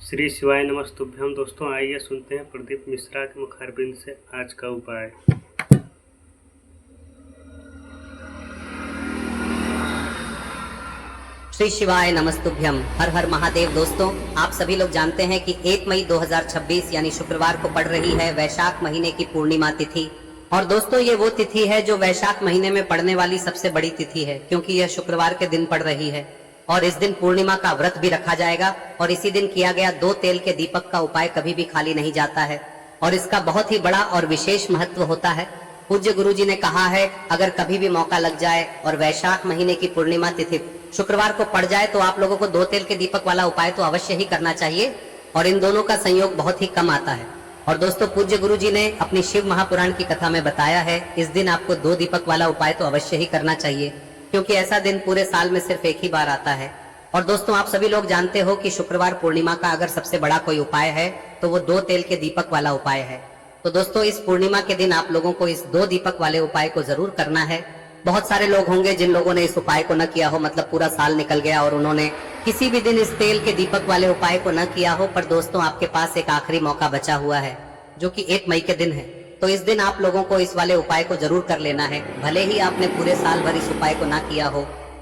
श्री शिवाय नमस्तुभ्यम। दोस्तों आइए सुनते हैं प्रदीप मिश्रा के मुखारबिंद से आज का उपाय। श्री शिवाय नमस्तुभ्यम। हर हर महादेव। दोस्तों आप सभी लोग जानते हैं कि 1 मई 2026 यानी शुक्रवार को पड़ रही है वैशाख महीने की पूर्णिमा तिथि। और दोस्तों ये वो तिथि है जो वैशाख महीने में पड़ने वाली सबसे बड़ी तिथि है, क्योंकि यह शुक्रवार के दिन पड़ रही है। और इस दिन पूर्णिमा का व्रत भी रखा जाएगा और इसी दिन किया गया 2 तेल के दीपक का उपाय कभी भी खाली नहीं जाता है और इसका बहुत ही बड़ा और विशेष महत्व होता है। पूज्य गुरुजी ने कहा है, अगर कभी भी मौका लग जाए और वैशाख महीने की पूर्णिमा तिथि शुक्रवार को पड़ जाए तो आप लोगों को 2 तेल के दीपक वाला उपाय तो अवश्य ही करना चाहिए और इन दोनों का संयोग बहुत ही कम आता है। और दोस्तों पूज्य गुरुजी ने अपनी शिव महापुराण की कथा में बताया है, इस दिन आपको 2 दीपक वाला उपाय तो अवश्य ही करना चाहिए, क्योंकि ऐसा दिन पूरे साल में सिर्फ एक ही बार आता है। और दोस्तों आप सभी लोग जानते हो कि शुक्रवार पूर्णिमा का अगर सबसे बड़ा कोई उपाय है तो वो 2 तेल के दीपक वाला उपाय है। तो दोस्तों इस पूर्णिमा के दिन आप लोगों को इस 2 दीपक वाले उपाय को जरूर करना है। बहुत सारे लोग होंगे जिन लोगों ने इस उपाय को न किया हो, मतलब पूरा साल निकल गया और उन्होंने किसी भी दिन इस तेल के दीपक वाले उपाय को न किया हो। पर दोस्तों आपके पास एक आखिरी मौका बचा हुआ है जो कि 1 मई के दिन है। तो इस दिन आप लोगों को इस वाले उपाय को जरूर कर लेना है। भले ही आपने पूरे साल भर इस उपाय को ना किया हो,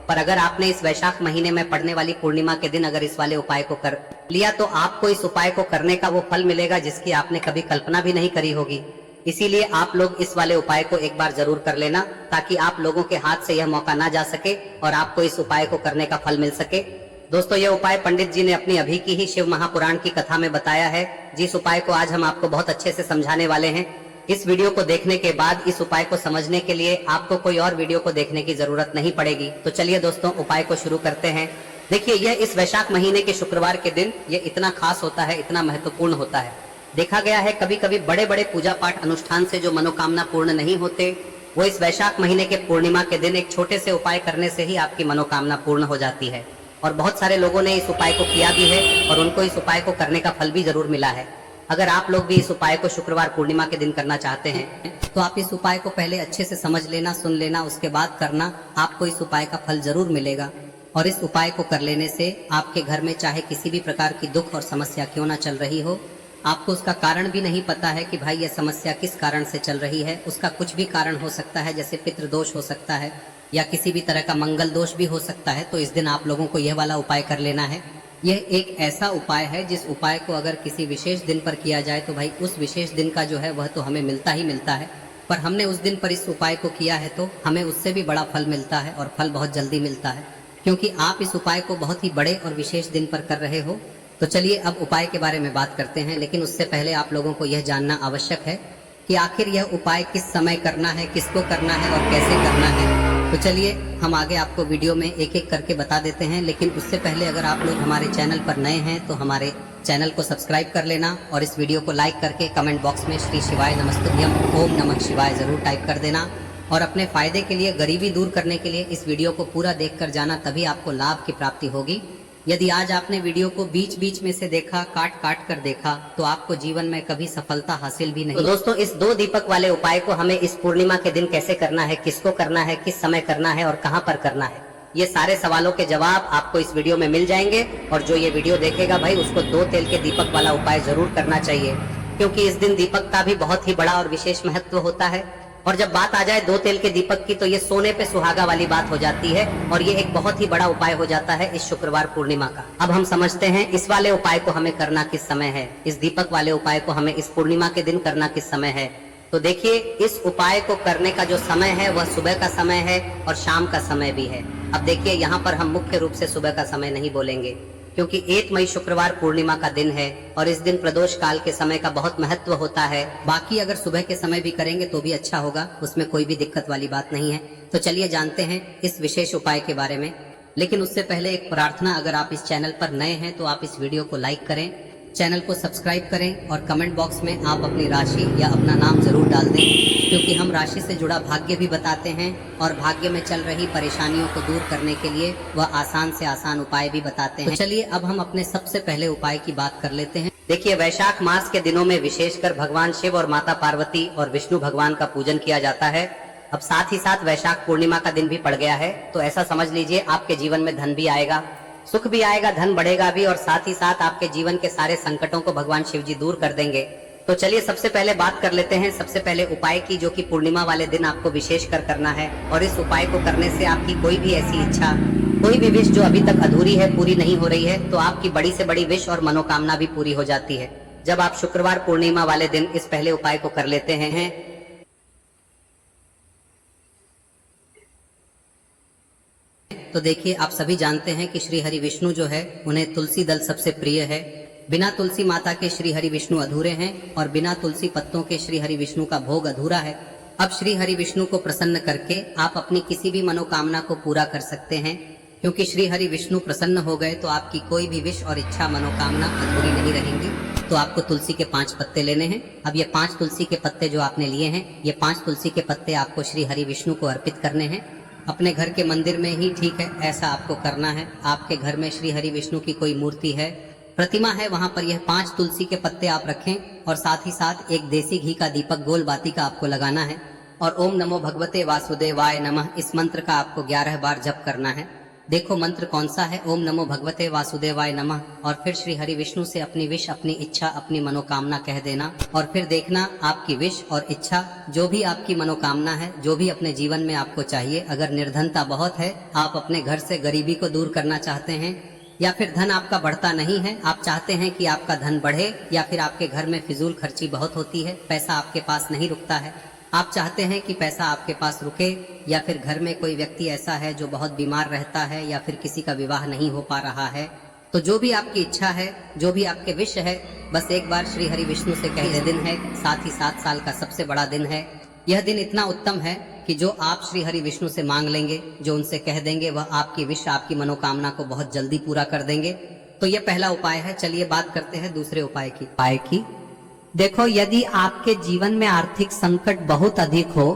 पर अगर आपने इस वैशाख महीने में पड़ने वाली पूर्णिमा के दिन अगर इस वाले उपाय को कर लिया तो आपको इस उपाय को करने का वो फल मिलेगा जिसकी आपने कभी कल्पना भी नहीं करी होगी। इसीलिए आप लोग इस वाले उपाय को एक बार जरूर कर लेना, ताकि आप लोगों के हाथ से यह मौका ना जा सके और आपको इस उपाय को करने का फल मिल सके। दोस्तों यह उपाय पंडित जी ने अपनी अभी की ही शिव महापुराण की कथा में बताया है, जिस उपाय को आज हम आपको बहुत अच्छे से समझाने वाले हैं। इस वीडियो को देखने के बाद इस उपाय को समझने के लिए आपको कोई और वीडियो को देखने की जरूरत नहीं पड़ेगी। तो चलिए दोस्तों उपाय को शुरू करते हैं। देखिए यह इस वैशाख महीने के शुक्रवार के दिन ये इतना खास होता है, इतना महत्वपूर्ण होता है। देखा गया है कभी कभी बड़े बड़े पूजा पाठ अनुष्ठान से जो मनोकामना पूर्ण नहीं होते, वो इस वैशाख महीने के पूर्णिमा के दिन एक छोटे से उपाय करने से ही आपकी मनोकामना पूर्ण हो जाती है। और बहुत सारे लोगों ने इस उपाय को किया भी है और उनको इस उपाय को करने का फल भी जरूर मिला है। अगर आप लोग भी इस उपाय को शुक्रवार पूर्णिमा के दिन करना चाहते हैं तो आप इस उपाय को पहले अच्छे से समझ लेना, सुन लेना, उसके बाद करना। आपको इस उपाय का फल जरूर मिलेगा। और इस उपाय को कर लेने से आपके घर में चाहे किसी भी प्रकार की दुख और समस्या क्यों ना चल रही हो, आपको उसका कारण भी नहीं पता है कि भाई यह समस्या किस कारण से चल रही है, उसका कुछ भी कारण हो सकता है, जैसे पितृदोष हो सकता है या किसी भी तरह का मंगल दोष भी हो सकता है। तो इस दिन आप लोगों को यह वाला उपाय कर लेना है। यह एक ऐसा उपाय है जिस उपाय को अगर किसी विशेष दिन पर किया जाए तो भाई उस विशेष दिन का जो है वह तो हमें मिलता ही मिलता है, पर हमने उस दिन पर इस उपाय को किया है तो हमें उससे भी बड़ा फल मिलता है और फल बहुत जल्दी मिलता है, क्योंकि आप इस उपाय को बहुत ही बड़े और विशेष दिन पर कर रहे हो। तो चलिए अब उपाय के बारे में बात करते हैं, लेकिन उससे पहले आप लोगों को यह जानना आवश्यक है कि आखिर यह उपाय किस समय करना है, किसको करना है और कैसे करना है। तो चलिए हम आगे आपको वीडियो में एक एक करके बता देते हैं, लेकिन उससे पहले अगर आप लोग हमारे चैनल पर नए हैं तो हमारे चैनल को सब्सक्राइब कर लेना और इस वीडियो को लाइक करके कमेंट बॉक्स में श्री शिवाय नमस्तुभ्यम ओम नमः शिवाय जरूर टाइप कर देना। और अपने फायदे के लिए, गरीबी दूर करने के लिए इस वीडियो को पूरा देख कर जाना, तभी आपको लाभ की प्राप्ति होगी। यदि आज आपने वीडियो को बीच बीच में से देखा, काट काट कर देखा, तो आपको जीवन में कभी सफलता हासिल भी नहीं। तो दोस्तों इस 2 दीपक वाले उपाय को हमें इस पूर्णिमा के दिन कैसे करना है, किसको करना है, किस समय करना है और कहां पर करना है, ये सारे सवालों के जवाब आपको इस वीडियो में मिल जाएंगे। और जो ये वीडियो देखेगा भाई उसको 2 तेल के दीपक वाला उपाय जरूर करना चाहिए, क्योंकि इस दिन दीपक का भी बहुत ही बड़ा और विशेष महत्व होता है। और जब बात आ जाए 2 तेल के दीपक की तो ये सोने पे सुहागा वाली बात हो जाती है और ये एक बहुत ही बड़ा उपाय हो जाता है इस शुक्रवार पूर्णिमा का। अब हम समझते हैं इस वाले उपाय को हमें करना किस समय है, इस दीपक वाले उपाय को हमें इस पूर्णिमा के दिन करना किस समय है। तो देखिए इस उपाय को करने का जो समय है वह सुबह का समय है और शाम का समय भी है। अब देखिए यहाँ पर हम मुख्य रूप से सुबह का समय नहीं बोलेंगे, क्योंकि 1 मई शुक्रवार पूर्णिमा का दिन है और इस दिन प्रदोष काल के समय का बहुत महत्व होता है। बाकी अगर सुबह के समय भी करेंगे तो भी अच्छा होगा, उसमें कोई भी दिक्कत वाली बात नहीं है। तो चलिए जानते हैं इस विशेष उपाय के बारे में। लेकिन उससे पहले एक प्रार्थना, अगर आप इस चैनल पर नए हैं तो आप इस वीडियो को लाइक करें, चैनल को सब्सक्राइब करें और कमेंट बॉक्स में आप अपनी राशि या अपना नाम जरूर डाल दें, क्योंकि हम राशि से जुड़ा भाग्य भी बताते हैं और भाग्य में चल रही परेशानियों को दूर करने के लिए वह आसान से आसान उपाय भी बताते हैं। तो चलिए अब हम अपने सबसे पहले उपाय की बात कर लेते हैं। देखिए वैशाख मास के दिनों में विशेषकर भगवान शिव और माता पार्वती और विष्णु भगवान का पूजन किया जाता है। अब साथ ही साथ वैशाख पूर्णिमा का दिन भी पड़ गया है, तो ऐसा समझ लीजिए आपके जीवन में धन भी आएगा, सुख भी आएगा, धन बढ़ेगा भी, और साथ ही साथ आपके जीवन के सारे संकटों को भगवान शिव जी दूर कर देंगे। तो चलिए सबसे पहले बात कर लेते हैं सबसे पहले उपाय की, जो कि पूर्णिमा वाले दिन आपको विशेष कर करना है। और इस उपाय को करने से आपकी कोई भी ऐसी इच्छा, कोई भी विश जो अभी तक अधूरी है, पूरी नहीं हो रही है, तो आपकी बड़ी से बड़ी विश और मनोकामना भी पूरी हो जाती है जब आप शुक्रवार पूर्णिमा वाले दिन इस पहले उपाय को कर लेते हैं। तो देखिए, आप सभी जानते हैं कि श्री हरि विष्णु जो है उन्हें तुलसी दल सबसे प्रिय है। बिना तुलसी माता के श्री हरि विष्णु अधूरे हैं और बिना तुलसी पत्तों के श्री हरि विष्णु का भोग अधूरा है। अब श्री हरि विष्णु को प्रसन्न करके आप अपनी किसी भी मनोकामना को पूरा कर सकते हैं, क्योंकि श्री हरि विष्णु प्रसन्न हो गए तो आपकी कोई भी विश और इच्छा मनोकामना अधूरी नहीं रहेंगी। तो आपको तुलसी के 5 पत्ते लेने हैं। अब ये 5 तुलसी के पत्ते जो आपने लिए हैं, ये 5 तुलसी के पत्ते आपको श्री हरि विष्णु को अर्पित करने हैं। अपने घर के मंदिर में ही ठीक है, ऐसा आपको करना है। आपके घर में श्री हरि विष्णु की कोई मूर्ति है, प्रतिमा है, वहां पर यह 5 तुलसी के पत्ते आप रखें और साथ ही साथ एक देसी घी का दीपक गोल बाती का आपको लगाना है और ओम नमो भगवते वासुदेवाय नमः इस मंत्र का आपको 11 बार जप करना है। देखो मंत्र कौन सा है, ओम नमो भगवते वासुदेवाय नमः, और फिर श्री हरि विष्णु से अपनी विश, अपनी इच्छा, अपनी मनोकामना कह देना और फिर देखना आपकी विश और इच्छा, जो भी आपकी मनोकामना है, जो भी अपने जीवन में आपको चाहिए। अगर निर्धनता बहुत है, आप अपने घर से गरीबी को दूर करना चाहते हैं, या फिर धन आपका बढ़ता नहीं है, आप चाहते हैं कि आपका धन बढ़े, या फिर आपके घर में फिजूल खर्ची बहुत होती है, पैसा आपके पास नहीं रुकता है, आप चाहते हैं कि पैसा आपके पास रुके, या फिर घर में कोई व्यक्ति ऐसा है जो बहुत बीमार रहता है, या फिर किसी का विवाह नहीं हो पा रहा है, तो जो भी आपकी इच्छा है, जो भी आपके विश है, बस एक बार श्री हरि विष्णु से कह दे। दिन है, साथ ही 7 साल का सबसे बड़ा दिन है। यह दिन इतना उत्तम है कि जो आप श्री हरि विष्णु से मांग लेंगे, जो उनसे कह देंगे, वह आपकी विश, आपकी मनोकामना को बहुत जल्दी पूरा कर देंगे। तो यह पहला उपाय है। चलिए बात करते हैं दूसरे उपाय की। देखो, यदि आपके जीवन में आर्थिक संकट बहुत अधिक हो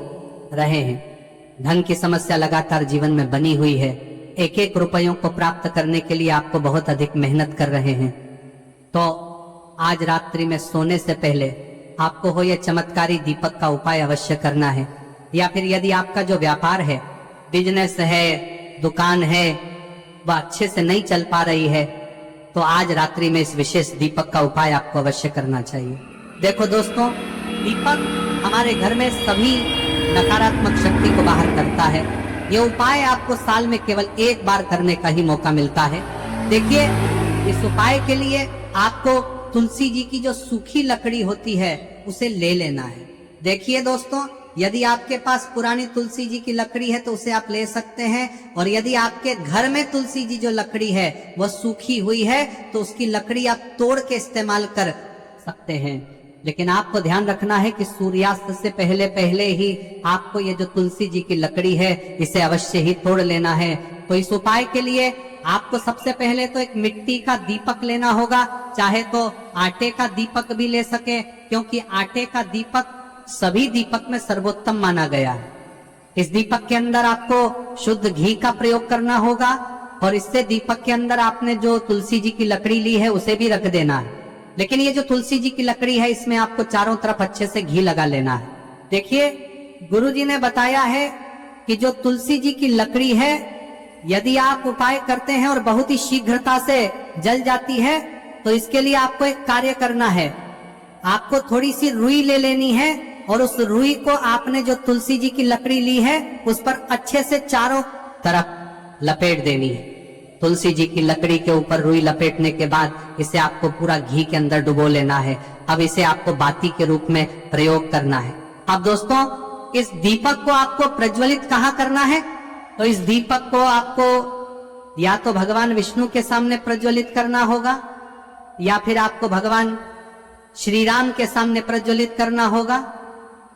रहे हैं, धन की समस्या लगातार जीवन में बनी हुई है, एक एक रुपयों को प्राप्त करने के लिए आपको बहुत अधिक मेहनत कर रहे हैं, तो आज रात्रि में सोने से पहले आपको हो यह चमत्कारी दीपक का उपाय अवश्य करना है। या फिर यदि आपका जो व्यापार है, बिजनेस है, दुकान है, वह अच्छे से नहीं चल पा रही है, तो आज रात्रि में इस विशेष दीपक का उपाय आपको अवश्य करना चाहिए। देखो दोस्तों, दीपक हमारे घर में सभी नकारात्मक शक्ति को बाहर करता है। यह उपाय आपको साल में केवल 1 बार करने का ही मौका मिलता है। देखिए, इस उपाय के लिए आपको तुलसी जी की जो सूखी लकड़ी होती है उसे ले लेना है। देखिए दोस्तों, यदि आपके पास पुरानी तुलसी जी की लकड़ी है तो उसे आप ले सकते हैं, और यदि आपके घर में तुलसी जी जो लकड़ी है वह सूखी हुई है तो उसकी लकड़ी आप तोड़ के इस्तेमाल कर सकते हैं। लेकिन आपको ध्यान रखना है कि सूर्यास्त से पहले पहले ही आपको ये जो तुलसी जी की लकड़ी है इसे अवश्य ही तोड़ लेना है। तो इस उपाय के लिए आपको सबसे पहले तो एक मिट्टी का दीपक लेना होगा, चाहे तो आटे का दीपक भी ले सके, क्योंकि आटे का दीपक सभी दीपक में सर्वोत्तम माना गया है। इस दीपक के अंदर आपको शुद्ध घी का प्रयोग करना होगा, और इससे दीपक के अंदर आपने जो तुलसी जी की लकड़ी ली है उसे भी रख देना है। लेकिन ये जो तुलसी जी की लकड़ी है, इसमें आपको चारों तरफ अच्छे से घी लगा लेना है। देखिए, गुरुजी ने बताया है कि जो तुलसी जी की लकड़ी है, यदि आप उपाय करते हैं और बहुत ही शीघ्रता से जल जाती है, तो इसके लिए आपको एक कार्य करना है। आपको थोड़ी सी रुई ले लेनी है और उस रुई को आपने जो तुलसी जी की लकड़ी ली है उस पर अच्छे से चारों तरफ लपेट देनी है। तुलसी जी की लकड़ी के ऊपर रुई लपेटने के बाद इसे आपको पूरा घी के अंदर डुबो लेना है। अब इसे आपको बाती के रूप में प्रयोग करना है। अब दोस्तों, इस दीपक को आपको प्रज्वलित कहाँ करना है? तो इस दीपक को आपको या तो भगवान विष्णु के सामने प्रज्वलित करना होगा, या फिर आपको भगवान श्री राम के सामने प्रज्वलित करना होगा,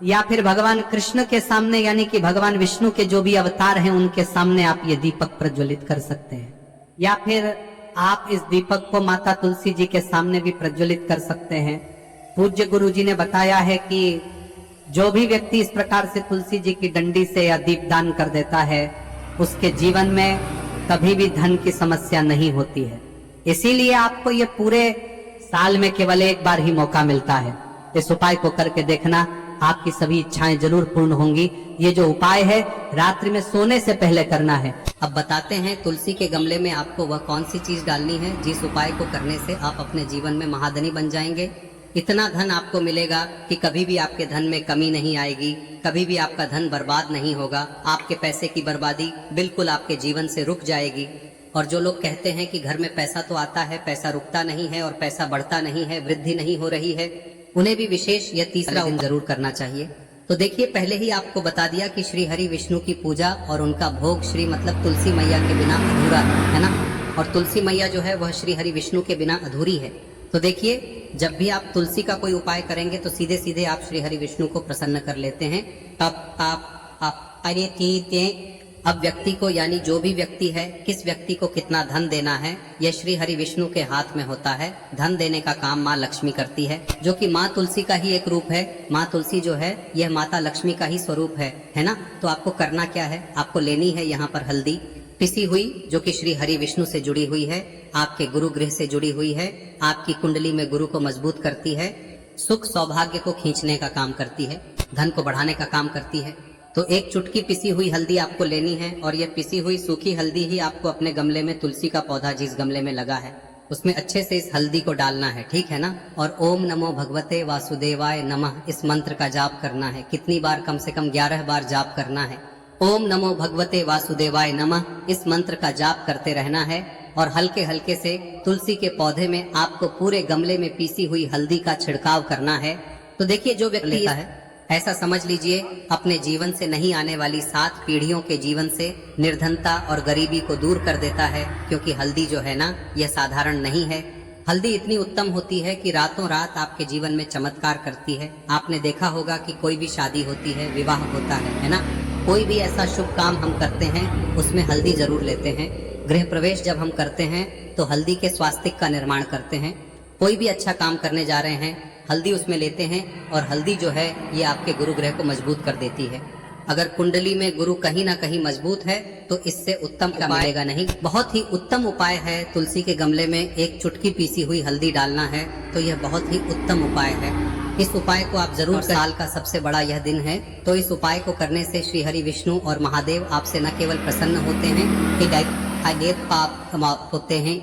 या फिर भगवान कृष्ण के सामने, यानी कि भगवान विष्णु के जो भी अवतार हैं उनके सामने आप ये दीपक प्रज्वलित कर सकते हैं। या फिर आप इस दीपक को माता तुलसी जी के सामने भी प्रज्वलित कर सकते हैं। पूज्य गुरु जी ने बताया है कि जो भी व्यक्ति इस प्रकार से तुलसी जी की डंडी से या दीपदान कर देता है, उसके जीवन में कभी भी धन की समस्या नहीं होती है। इसीलिए आपको ये पूरे साल में केवल 1 बार ही मौका मिलता है। इस उपाय को करके देखना, आपकी सभी इच्छाएं जरूर पूर्ण होंगी। ये जो उपाय है रात्रि में सोने से पहले करना है। अब बताते हैं तुलसी के गमले में आपको वह कौन सी चीज डालनी है जिस उपाय को करने से आप अपने जीवन में महाधनी बन जाएंगे। इतना धन आपको मिलेगा कि कभी भी आपके धन में कमी नहीं आएगी, कभी भी आपका धन बर्बाद नहीं होगा। आपके पैसे की बर्बादी बिल्कुल आपके जीवन से रुक जाएगी। और जो लोग कहते हैं कि घर में पैसा तो आता है, पैसा रुकता नहीं है और पैसा बढ़ता नहीं है, वृद्धि नहीं हो रही है, उन्हें भी विशेष यह तीसरा दिन जरूर करना चाहिए। तो देखिए, पहले ही आपको बता दिया कि श्री हरि विष्णु की पूजा और उनका भोग श्री मतलब तुलसी मैया के बिना अधूरा है ना। और तुलसी मैया जो है वह श्री हरि विष्णु के बिना अधूरी है। तो देखिए, जब भी आप तुलसी का कोई उपाय करेंगे तो सीधे सीधे आप श्री हरि विष्णु को प्रसन्न कर लेते हैं। अब व्यक्ति को, यानी जो भी व्यक्ति है, किस व्यक्ति को कितना धन देना है, यह श्री हरि विष्णु के हाथ में होता है। धन देने का काम माँ लक्ष्मी करती है, जो कि माँ तुलसी का ही एक रूप है। माँ तुलसी जो है यह माता लक्ष्मी का ही स्वरूप है ना। तो आपको करना क्या है, आपको लेनी है यहाँ पर हल्दी पिसी हुई, जो कि श्री हरि विष्णु से जुड़ी हुई है, आपके गुरु गृह से जुड़ी हुई है, आपकी कुंडली में गुरु को मजबूत करती है, सुख सौभाग्य को खींचने का काम करती है, धन को बढ़ाने का काम करती है। तो एक चुटकी पिसी हुई हल्दी आपको लेनी है और यह पिसी हुई सूखी हल्दी ही आपको अपने गमले में, तुलसी का पौधा जिस गमले में लगा है उसमें अच्छे से इस हल्दी को डालना है, ठीक है ना। और ओम नमो भगवते वासुदेवाय नमः इस मंत्र का जाप करना है। कितनी बार, कम से कम 11 बार जाप करना है। ओम नमो भगवते वासुदेवाय नमः इस मंत्र का जाप करते रहना है। और हल्के हल्के से तुलसी के पौधे में आपको पूरे गमले में पीसी हुई हल्दी का छिड़काव करना है। तो देखिए, जो व्यक्ति लेता है, ऐसा समझ लीजिए अपने जीवन से नहीं आने वाली 7 पीढ़ियों के जीवन से निर्धनता और गरीबी को दूर कर देता है। क्योंकि हल्दी जो है ना, यह साधारण नहीं है। हल्दी इतनी उत्तम होती है कि रातों रात आपके जीवन में चमत्कार करती है। आपने देखा होगा कि कोई भी शादी होती है, विवाह होता है ना, कोई भी ऐसा शुभ काम हम करते हैं उसमें हल्दी जरूर लेते हैं। गृह प्रवेश जब हम करते हैं तो हल्दी के स्वास्तिक का निर्माण करते हैं। कोई भी अच्छा काम करने जा रहे हैं, हल्दी उसमें लेते हैं। और हल्दी जो है ये आपके गुरु ग्रह को मजबूत कर देती है। अगर कुंडली में गुरु कहीं ना कहीं मजबूत है तो इससे उत्तम क्या मिलेगा नहीं। बहुत ही उत्तम उपाय है, तुलसी के गमले में एक चुटकी पीसी हुई हल्दी डालना है। तो यह बहुत ही उत्तम उपाय है। इस उपाय को आप जरूर, साल का सबसे बड़ा यह दिन है, तो इस उपाय को करने से श्री हरि विष्णु और महादेव आपसे न केवल प्रसन्न होते हैं कि पाप होते हैं,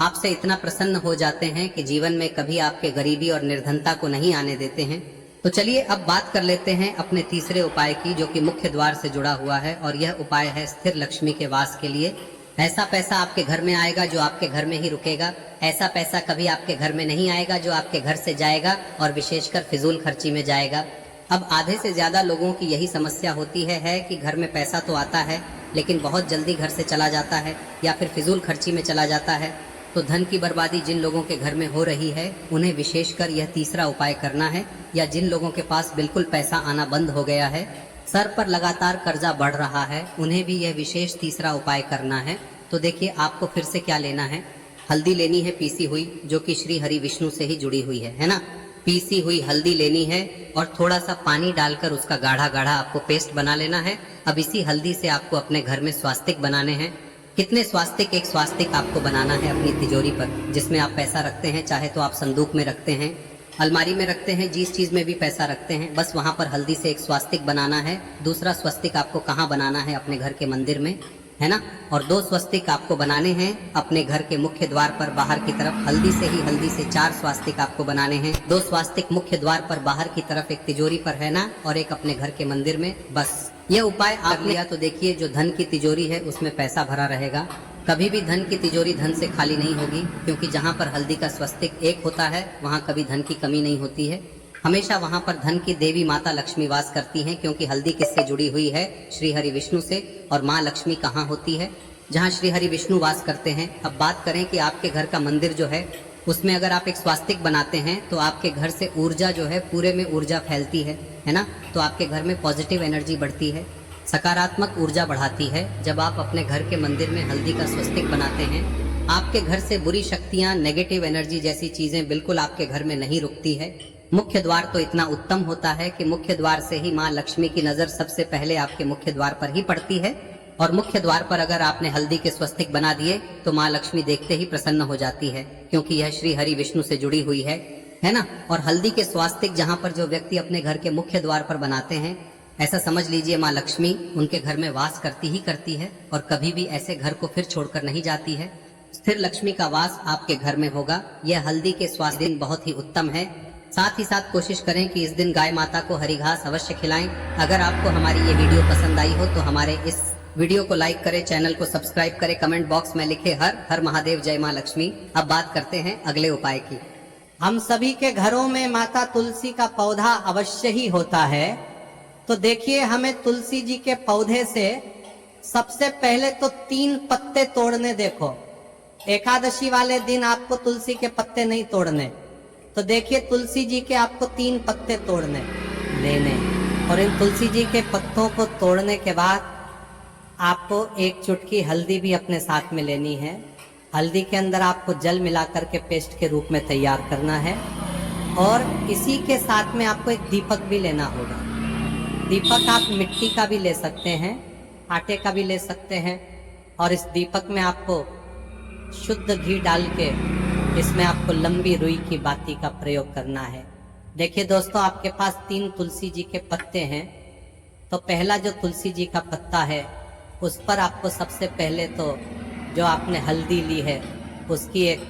आपसे इतना प्रसन्न हो जाते हैं कि जीवन में कभी आपके गरीबी और निर्धनता को नहीं आने देते हैं। तो चलिए अब बात कर लेते हैं अपने तीसरे उपाय की, जो कि मुख्य द्वार से जुड़ा हुआ है। और यह उपाय है स्थिर लक्ष्मी के वास के लिए। ऐसा पैसा आपके घर में आएगा जो आपके घर में ही रुकेगा। ऐसा पैसा कभी आपके घर में नहीं आएगा जो आपके घर से जाएगा और विशेषकर फिजूल खर्ची में जाएगा। अब आधे से ज्यादा लोगों की यही समस्या होती है कि घर में पैसा तो आता है लेकिन बहुत जल्दी घर से चला जाता है या फिर फिजूल खर्ची में चला जाता है। तो धन की बर्बादी जिन लोगों के घर में हो रही है उन्हें विशेषकर यह तीसरा उपाय करना है। या जिन लोगों के पास बिल्कुल पैसा आना बंद हो गया है, सर पर लगातार कर्जा बढ़ रहा है, उन्हें भी यह विशेष तीसरा उपाय करना है। तो देखिए, आपको फिर से क्या लेना है, हल्दी लेनी है पीसी हुई, जो कि श्री हरि विष्णु से ही जुड़ी हुई है ना। पीसी हुई हल्दी लेनी है और थोड़ा सा पानी डालकर उसका गाढ़ा गाढ़ा आपको पेस्ट बना लेना है। अब इसी हल्दी से आपको अपने घर में स्वास्तिक बनाने हैं। कितने स्वास्तिक? एक स्वास्तिक आपको बनाना है अपनी तिजोरी पर, जिसमें आप पैसा रखते हैं। चाहे तो आप संदूक में रखते हैं, अलमारी में रखते हैं, जिस चीज में भी पैसा रखते हैं, बस वहां पर हल्दी से एक स्वास्तिक बनाना है। दूसरा स्वस्तिक आपको कहाँ बनाना है? अपने घर के मंदिर में, है ना। और 2 स्वस्तिक आपको बनाने हैं अपने घर के मुख्य द्वार पर बाहर की तरफ। हल्दी से 4 स्वास्तिक आपको बनाने हैं। 2 स्वास्तिक मुख्य द्वार पर बाहर की तरफ, एक तिजोरी पर है ना, और एक अपने घर के मंदिर में। बस यह उपाय आप लिया तो देखिए, जो धन की तिजोरी है उसमें पैसा भरा रहेगा। कभी भी धन की तिजोरी धन से खाली नहीं होगी, क्योंकि जहाँ पर हल्दी का स्वस्तिक एक होता है वहाँ कभी धन की कमी नहीं होती है। हमेशा वहां पर धन की देवी माता लक्ष्मी वास करती हैं, क्योंकि हल्दी किससे जुड़ी हुई है? श्री हरि विष्णु से। और माँ लक्ष्मी कहाँ होती है? जहाँ श्री हरि विष्णु वास करते हैं। अब बात करें कि आपके घर का मंदिर जो है उसमें अगर आप एक स्वास्तिक बनाते हैं तो आपके घर से ऊर्जा जो है, पूरे में ऊर्जा फैलती है ना। तो आपके घर में पॉजिटिव एनर्जी बढ़ती है, सकारात्मक ऊर्जा बढ़ाती है। जब आप अपने घर के मंदिर में हल्दी का स्वस्तिक बनाते हैं, आपके घर से बुरी शक्तियां, नेगेटिव एनर्जी जैसी चीजें बिल्कुल आपके घर में नहीं रुकती है। मुख्य द्वार तो इतना उत्तम होता है कि मुख्य द्वार से ही माँ लक्ष्मी की नजर सबसे पहले आपके मुख्य द्वार पर ही पड़ती है। और मुख्य द्वार पर अगर आपने हल्दी के स्वस्तिक बना दिए तो माँ लक्ष्मी देखते ही प्रसन्न हो जाती है, क्योंकि यह श्री हरि विष्णु से जुड़ी हुई है। है ना। और हल्दी के स्वास्तिक जहाँ पर जो व्यक्ति अपने घर के मुख्य द्वार पर बनाते हैं, ऐसा समझ लीजिए माँ लक्ष्मी उनके घर में वास करती ही करती है और कभी भी ऐसे घर को फिर छोड़कर नहीं जाती है। स्थिर लक्ष्मी का वास आपके घर में होगा। यह हल्दी के स्वास्थ्य दिन बहुत ही उत्तम है। साथ ही साथ कोशिश करें कि इस दिन गाय माता को हरी घास अवश्य खिलाएं। अगर आपको हमारी ये वीडियो पसंद आई हो तो हमारे इस वीडियो को लाइक करें, चैनल को सब्सक्राइब करें, कमेंट बॉक्स में लिखे हर हर महादेव जय माँ लक्ष्मी। अब बात करते हैं अगले उपाय की। हम सभी के घरों में माता तुलसी का पौधा अवश्य ही होता है। तो देखिए, हमें तुलसी जी के पौधे से सबसे पहले तो 3 पत्ते तोड़ने। देखो, एकादशी वाले दिन आपको तुलसी के पत्ते नहीं तोड़ने। तो देखिए, तुलसी जी के आपको 3 पत्ते तोड़ने लेने, और इन तुलसी जी के पत्तों को तोड़ने के बाद आपको एक चुटकी हल्दी भी अपने साथ में लेनी है। हल्दी के अंदर आपको जल मिलाकर के पेस्ट के रूप में तैयार करना है, और इसी के साथ में आपको एक दीपक भी लेना होगा। दीपक आप मिट्टी का भी ले सकते हैं, आटे का भी ले सकते हैं, और इस दीपक में आपको शुद्ध घी डाल के इसमें आपको लंबी रुई की बाती का प्रयोग करना है। देखिए दोस्तों, आपके पास 3 तुलसी जी के पत्ते हैं। तो पहला जो तुलसी जी का पत्ता है उस पर आपको सबसे पहले तो जो आपने हल्दी ली है उसकी एक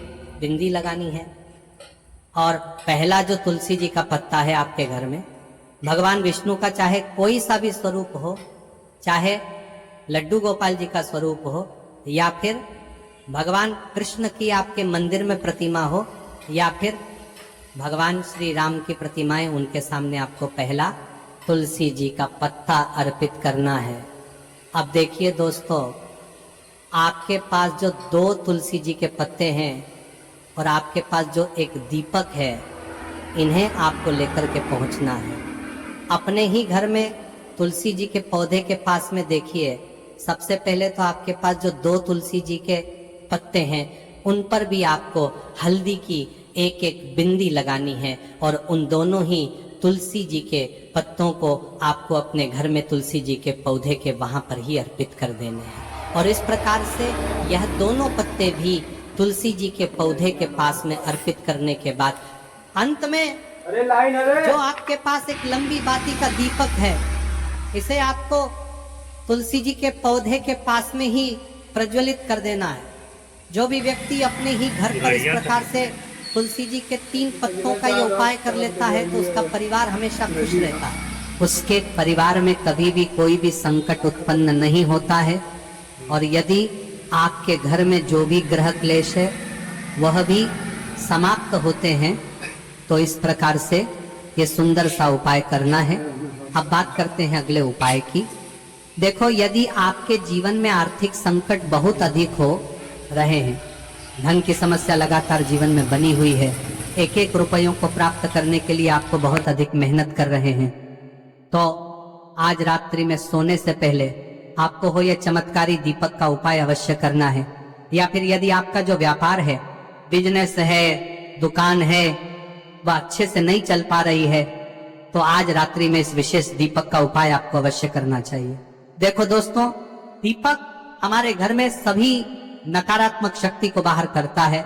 बिंदी लगानी है। और पहला जो तुलसी जी का पत्ता है आपके घर में, भगवान विष्णु का चाहे कोई सा भी स्वरूप हो, चाहे लड्डू गोपाल जी का स्वरूप हो, या फिर भगवान कृष्ण की आपके मंदिर में प्रतिमा हो, या फिर भगवान श्री राम की प्रतिमाएं, उनके सामने आपको पहला तुलसी जी का पत्ता अर्पित करना है। अब देखिए दोस्तों, आपके पास जो 2 तुलसी जी के पत्ते हैं और आपके पास जो एक दीपक है, इन्हें आपको लेकर के पहुंचना है। अपने ही घर में तुलसी जी के पौधे के पास में देखिए, सबसे पहले तो आपके पास जो 2 तुलसी जी के पत्ते हैं उन पर भी आपको हल्दी की एक एक बिंदी लगानी है, और उन दोनों ही तुलसी जी के पत्तों को आपको अपने घर में तुलसी जी के पौधे के वहां पर ही अर्पित कर देने हैं। और इस प्रकार से यह दोनों पत्ते भी तुलसी जी के पौधे के पास में अर्पित करने के बाद अंत में जो आपके पास एक लंबी बाती का दीपक है, इसे आपको तुलसी जी के पौधे के पास में ही प्रज्वलित कर देना है। जो भी व्यक्ति अपने ही घर पर इस प्रकार से तुलसी जी के 3 पत्तों का ये उपाय कर लेता है तो उसका परिवार हमेशा खुश रहता है। उसके परिवार में कभी भी कोई भी संकट उत्पन्न नहीं होता है, और यदि आपके घर में जो भी ग्रह क्लेश है वह भी समाप्त होते हैं। तो इस प्रकार से ये सुंदर सा उपाय करना है। अब बात करते हैं अगले उपाय की। देखो, यदि आपके जीवन में आर्थिक संकट बहुत अधिक हो रहे हैं, धन की समस्या लगातार जीवन में बनी हुई है, एक एक रुपयों को प्राप्त करने के लिए आपको बहुत अधिक मेहनत कर रहे हैं, तो आज रात्रि में सोने से पहले आपको हो यह चमत्कारी दीपक का उपाय अवश्य करना है। या फिर यदि आपका जो व्यापार है, बिजनेस है, दुकान है, वह अच्छे से नहीं चल पा रही है, तो आज रात्रि में इस विशेष दीपक का उपाय आपको अवश्य करना चाहिए। देखो दोस्तों, दीपक हमारे घर में सभी नकारात्मक शक्ति को बाहर करता है।